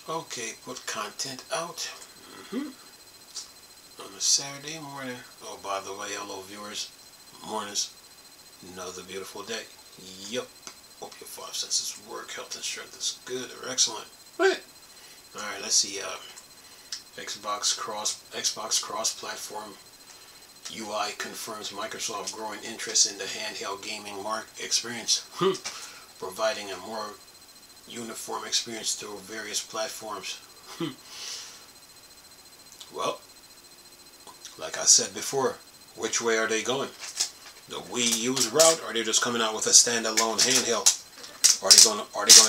Okay, put content out. On a Saturday morning. Oh, by the way, hello viewers. Mornings. Another beautiful day. Yup. Hope your five senses work. Health and strength is good or excellent. What? Alright, let's see. Xbox cross-platform UI confirms Microsoft growing interest in the handheld gaming experience, providing a more uniform experience through various platforms. Well, like I said before, which way are they going? The Wii U's route, or are they just coming out with a standalone handheld? Are they gonna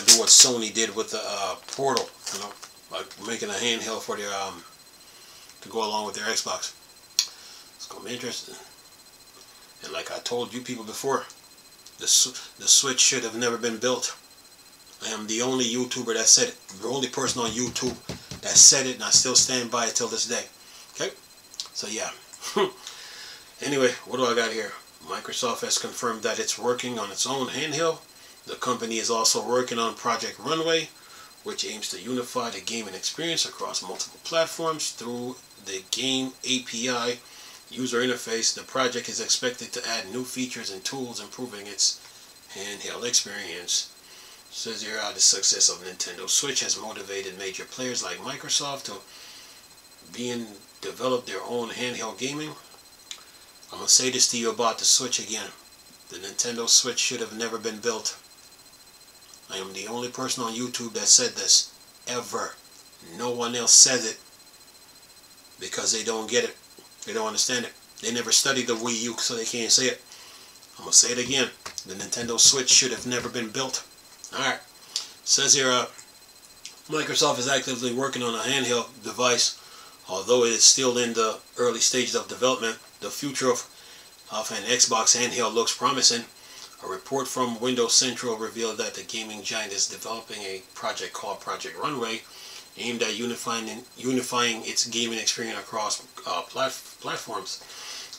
do what Sony did with the Portal? You know, like making a handheld for their to go along with their Xbox. It's gonna be interesting. And like I told you people before, the Switch should have never been built. I am the only YouTuber that said it. The only person on YouTube that said it, and I still stand by it till this day. Okay? So yeah. Anyway, what do I got here? Microsoft has confirmed that it's working on its own handheld. The company is also working on Project Runway, which aims to unify the gaming experience across multiple platforms through the game API user interface. The project is expected to add new features and tools, improving its handheld experience. It says here, the success of Nintendo Switch has motivated major players like Microsoft to develop their own handheld gaming. I'm going to say this to you about the Switch again. The Nintendo Switch should have never been built. I am the only person on YouTube that said this, ever. No one else says it because they don't get it. They don't understand it. They never studied the Wii U, so they can't say it. I'm going to say it again. The Nintendo Switch should have never been built. Alright. Says here, Microsoft is actively working on a handheld device. Although it is still in the early stages of development, the future of an Xbox handheld looks promising. A report from Windows Central revealed that the gaming giant is developing a project called Project Runway, aimed at unifying its gaming experience across platforms,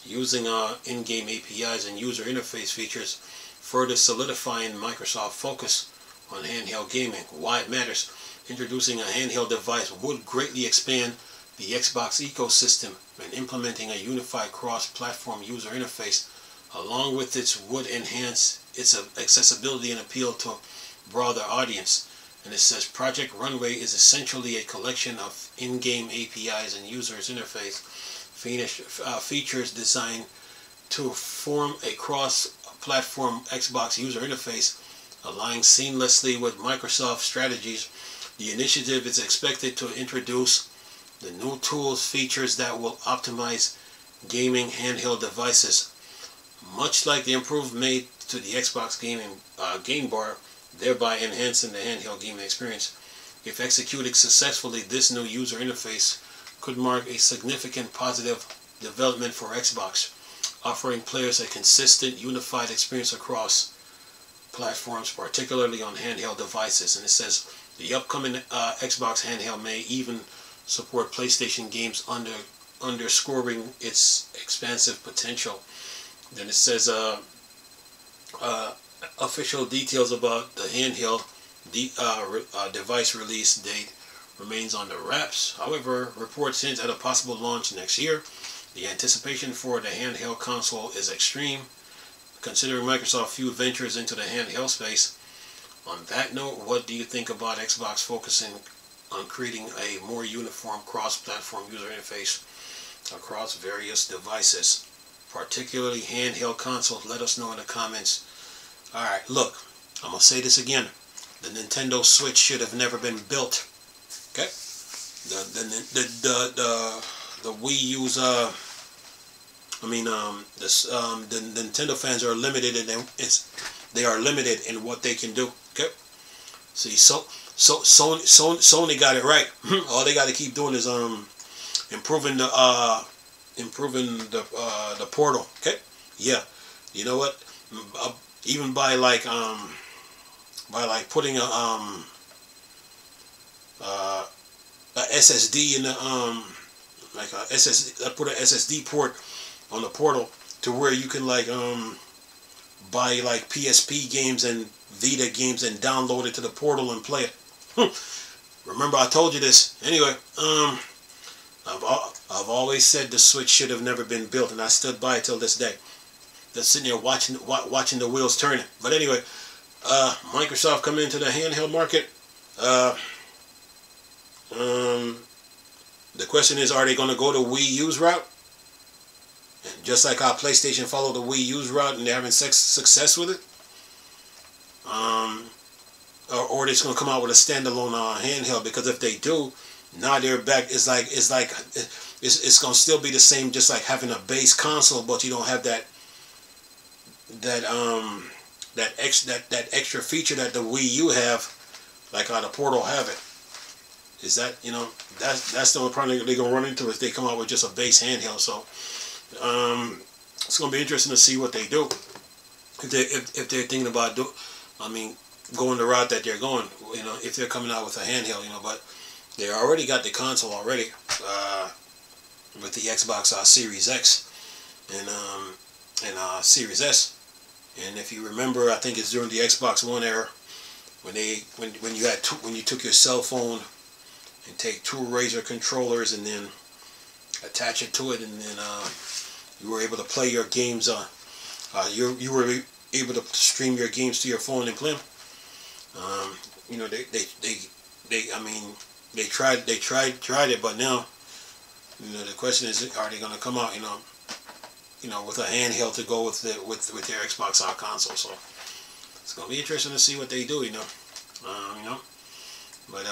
using in-game APIs and user interface features, further solidifying Microsoft's focus on handheld gaming. Why it matters. Introducing a handheld device would greatly expand the Xbox ecosystem and implementing a unified cross-platform user interface along with its would enhance its accessibility and appeal to a broader audience. And it says Project Runway is essentially a collection of in-game APIs and users interface features designed to form a cross-platform Xbox user interface, aligning seamlessly with Microsoft's strategies. The initiative is expected to introduce the new tools, features that will optimize gaming handheld devices, much like the improvement made to the Xbox game bar, thereby enhancing the handheld gaming experience. If executed successfully, this new user interface could mark a significant positive development for Xbox, offering players a consistent, unified experience across platforms, particularly on handheld devices. And it says the upcoming Xbox handheld may even support PlayStation games, underscoring its expansive potential. Then it says official details about the handheld device release date remains on the wraps. However, reports hint at a possible launch next year. The anticipation for the handheld console is extreme, considering Microsoft's few ventures into the handheld space. On that note, what do you think about Xbox focusing on creating a more uniform cross-platform user interface across various devices, particularly handheld consoles? Let us know in the comments. Alright, look, I'm going to say this again. The Nintendo Switch should have never been built. Okay? The Wii U's, the Nintendo fans are limited they are limited in what they can do. Okay? See, Sony got it right. All they got to keep doing is improving the Portal. Okay, yeah. You know what? Even by putting a SSD in the put an SSD port on the Portal to where you can buy PSP games and Vita games and download it to the Portal and play it. Remember I told you this. Anyway, I've always said the Switch should have never been built, and I stood by it till this day. Just sitting there watching the wheels turning. But anyway, Microsoft coming into the handheld market. The question is, are they going to go the Wii U's route? Just like how PlayStation followed the Wii U's route and they're having success with it? Or they're just going to come out with a standalone handheld? Because if they do, now they're back. It's going to still be the same, just like having a base console, but you don't have that extra feature that the Wii U have, like how the Portal have it. Is that, that's the only problem they're gonna run into if they come out with just a base handheld. So it's gonna be interesting to see what they do if they're thinking about going the route that they're going. If they're coming out with a handheld, but they already got the console already with the Xbox Series X and Series S. And if you remember, I think it's during the Xbox One era when you took your cell phone and take two Razer controllers and then attach it to it, and then you were able to play your games. You were able to stream your games to your phone and play them. They tried it, but now the question is, are they going to come out with a handheld to go with their Xbox console? So it's going to be interesting to see what they do. But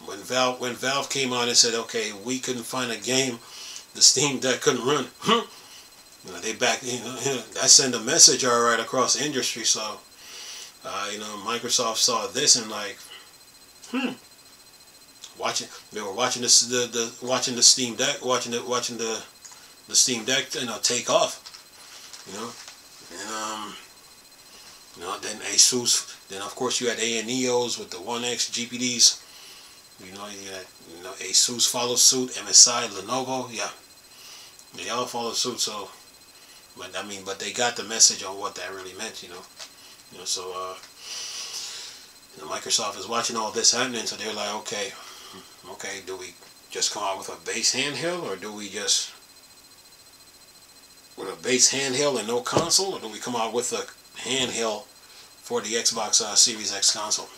when Valve came out and said, okay, we couldn't find a game the Steam Deck couldn't run, they back, that sent a message all right across the industry. So Microsoft saw this and like, they were watching this watching the Steam Deck, watching the Steam Deck take off, and then Asus. Then of course you had ANEOs with the 1X GPDs. You had Asus followed suit, MSI, Lenovo, yeah, they all followed suit. So, but they got the message on what that really meant, So Microsoft is watching all this happening, so they're like, okay, do we just come out with a base handheld, or do we just with a base handheld and no console, or do we come out with a handheld for the Xbox Series X console?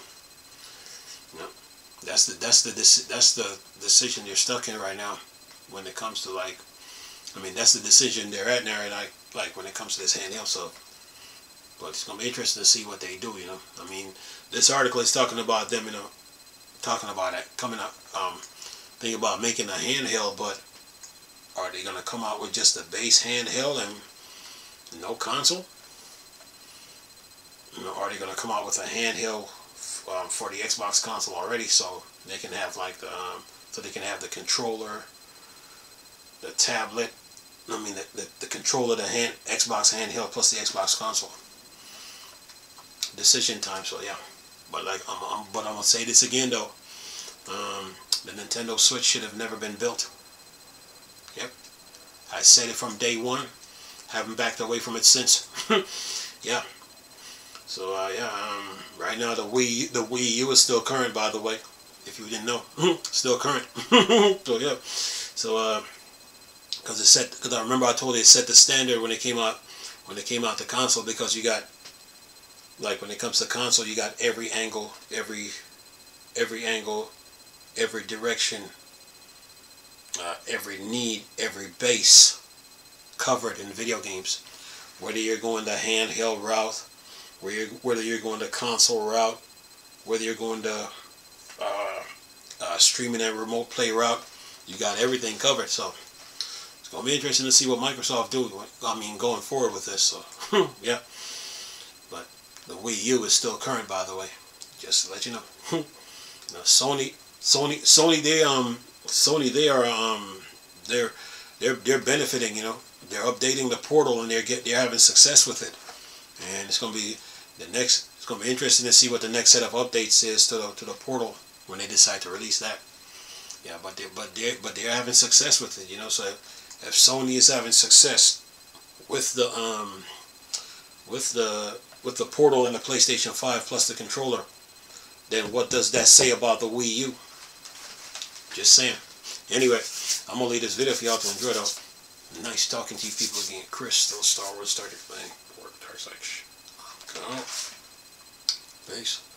That's the decision they're stuck in right now when it comes to that's the decision they're at now, like when it comes to this handheld. So, but it's gonna be interesting to see what they do. This article is talking about them, talking about it coming up, thinking about making a handheld, but are they gonna come out with just a base handheld and no console? Are they gonna come out with a handheld for the Xbox console already, so they can have the controller, the tablet, the controller, the Xbox handheld plus the Xbox console. Decision time. So yeah, but I'm gonna say this again though. The Nintendo Switch should have never been built. Yep, I said it from day one. Haven't backed away from it since. Yeah. So right now the Wii U is still current, by the way, if you didn't know. Still current. So yeah. So because I remember I told you it set the standard when it came out the console, because you got, like, when it comes to console, you got every angle, every direction, every need, every base covered in video games. Whether you're going the handheld route, whether you're going the console route, whether you're going the streaming and remote play route, you got everything covered. So it's gonna be interesting to see what Microsoft do. Going forward with this. So yeah. But the Wii U is still current, by the way. Just to let you know. Sony, they're benefiting. They're updating the Portal and they're having success with it. And it's gonna be it's gonna be interesting to see what the next set of updates is to the Portal when they decide to release that. Yeah, but they're having success with it. So if Sony is having success with the Portal and the PlayStation 5 plus the controller, then what does that say about the Wii U? Just saying. Anyway, I'm going to leave this video for y'all to enjoy though. Nice talking to you people again. Chris, still Star Wars started playing. Dark Side. Peace.